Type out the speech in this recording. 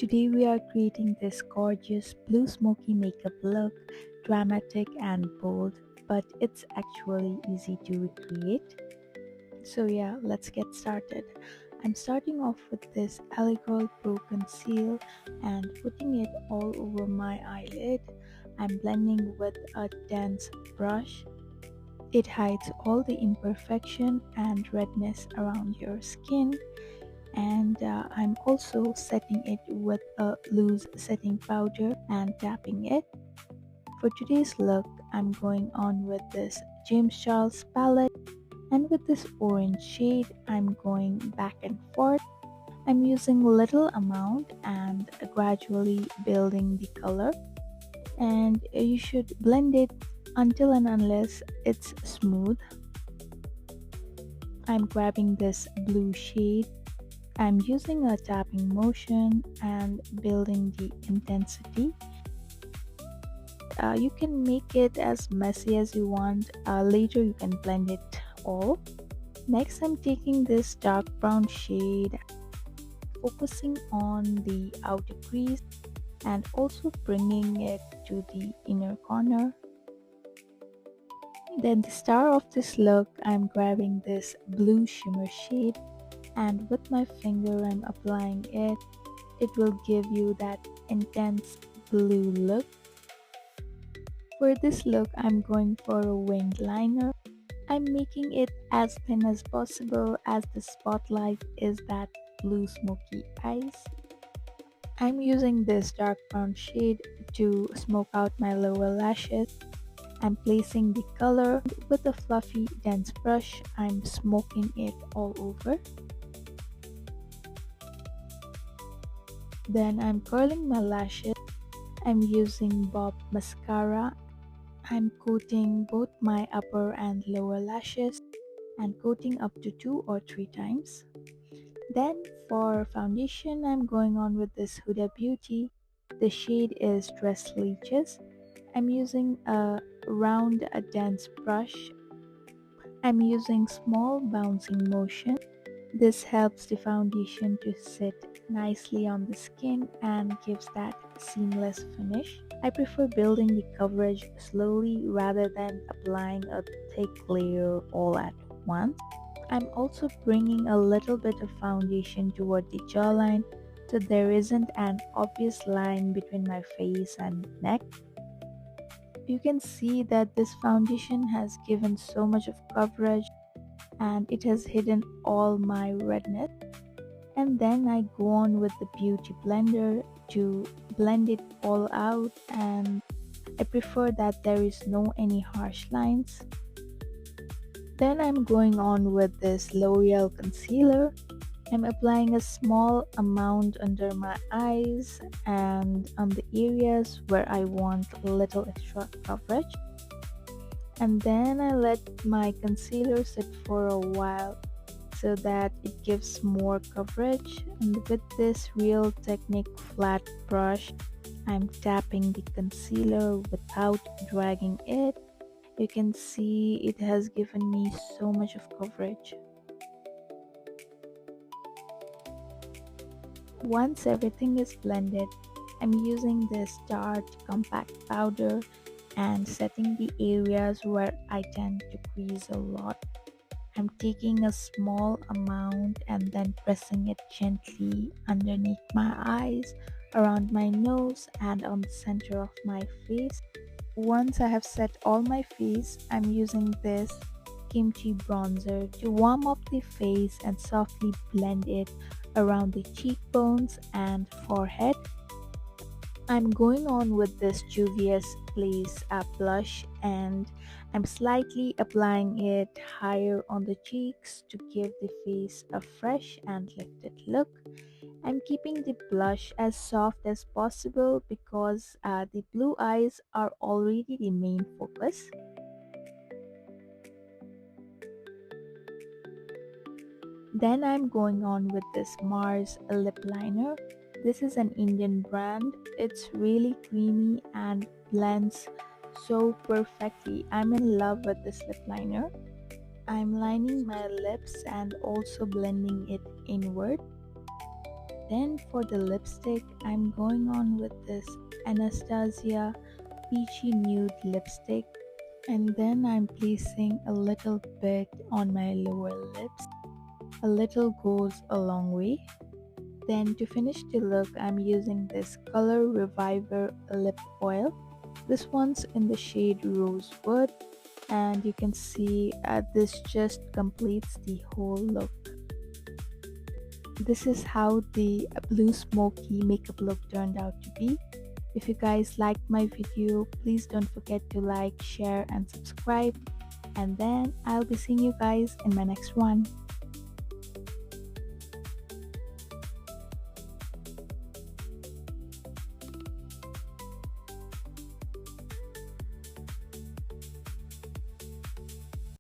Today we are creating this gorgeous blue smoky makeup look, dramatic and bold, but it's actually easy to recreate. So yeah, let's get started. I'm starting off with this Allegro Pro Conceal and putting it all over my eyelid. I'm blending with a dense brush. It hides all the imperfection and redness around your skin, and I'm also setting it with a loose setting powder and tapping it. For today's look, I'm going on with this James Charles palette, and with this orange shade I'm going back and forth. I'm using little amount and gradually building the color, and you should blend it until and unless it's smooth. I'm grabbing this blue shade. I'm using a tapping motion and building the intensity. You can make it as messy as you want. Later you can blend it all. Next, I'm taking this dark brown shade, focusing on the outer crease and also bringing it to the inner corner. Then the star of this look, I'm grabbing this blue shimmer shade, and with my finger I'm applying it. It will give you that intense blue look. For this look, I'm going for a winged liner. I'm making it as thin as possible as the spotlight is that blue smoky eyes. I'm using this dark brown shade to smoke out my lower lashes. I'm placing the color with a fluffy dense brush. I'm smoking it all over. Then I'm curling my lashes. I'm using Bob mascara. I'm coating both my upper and lower lashes and coating up to 2 or 3 times. Then for foundation, I'm going on with this Huda Beauty. The shade is Dress Leeches. I'm using a round a dense brush. I'm using small bouncing motion. This helps the foundation to sit nicely on the skin and gives that seamless finish. I prefer building the coverage slowly rather than applying a thick layer all at once. I'm also bringing a little bit of foundation toward the jawline so there isn't an obvious line between my face and neck. You can see that this foundation has given so much of coverage and it has hidden all my redness. And then I go on with the beauty blender to blend it all out, and I prefer that there is no any harsh lines. Then I'm going on with this L'Oreal concealer. I'm applying a small amount under my eyes and on the areas where I want a little extra coverage. And then I let my concealer sit for a while so that it gives more coverage. And with this Real Technique flat brush, I'm tapping the concealer without dragging it. You can see it has given me so much of coverage. Once everything is blended, I'm using this Tarte compact powder and setting the areas where I tend to crease a lot. I'm taking a small amount and then pressing it gently underneath my eyes, around my nose, and on the center of my face. Once I have set all my face, I'm using this kimchi bronzer to warm up the face and softly blend it around the cheekbones and forehead. I'm going on with this Juvia's Place blush, and I'm slightly applying it higher on the cheeks to give the face a fresh and lifted look. I'm keeping the blush as soft as possible because the blue eyes are already the main focus. Then I'm going on with this Mars lip liner. This is an Indian brand. It's really creamy and blends so perfectly. I'm in love with this lip liner. I'm lining my lips and also blending it inward. Then for the lipstick, I'm going on with this Anastasia Peachy Nude lipstick, and then I'm placing a little bit on my lower lips. A little goes a long way. Then to finish the look, I'm using this Color Reviver lip oil. This one's in the shade Rosewood, and you can see this just completes the whole look. This is how the blue smoky makeup look turned out to be. If you guys liked my video, please don't forget to like, share and subscribe. And then I'll be seeing you guys in my next one.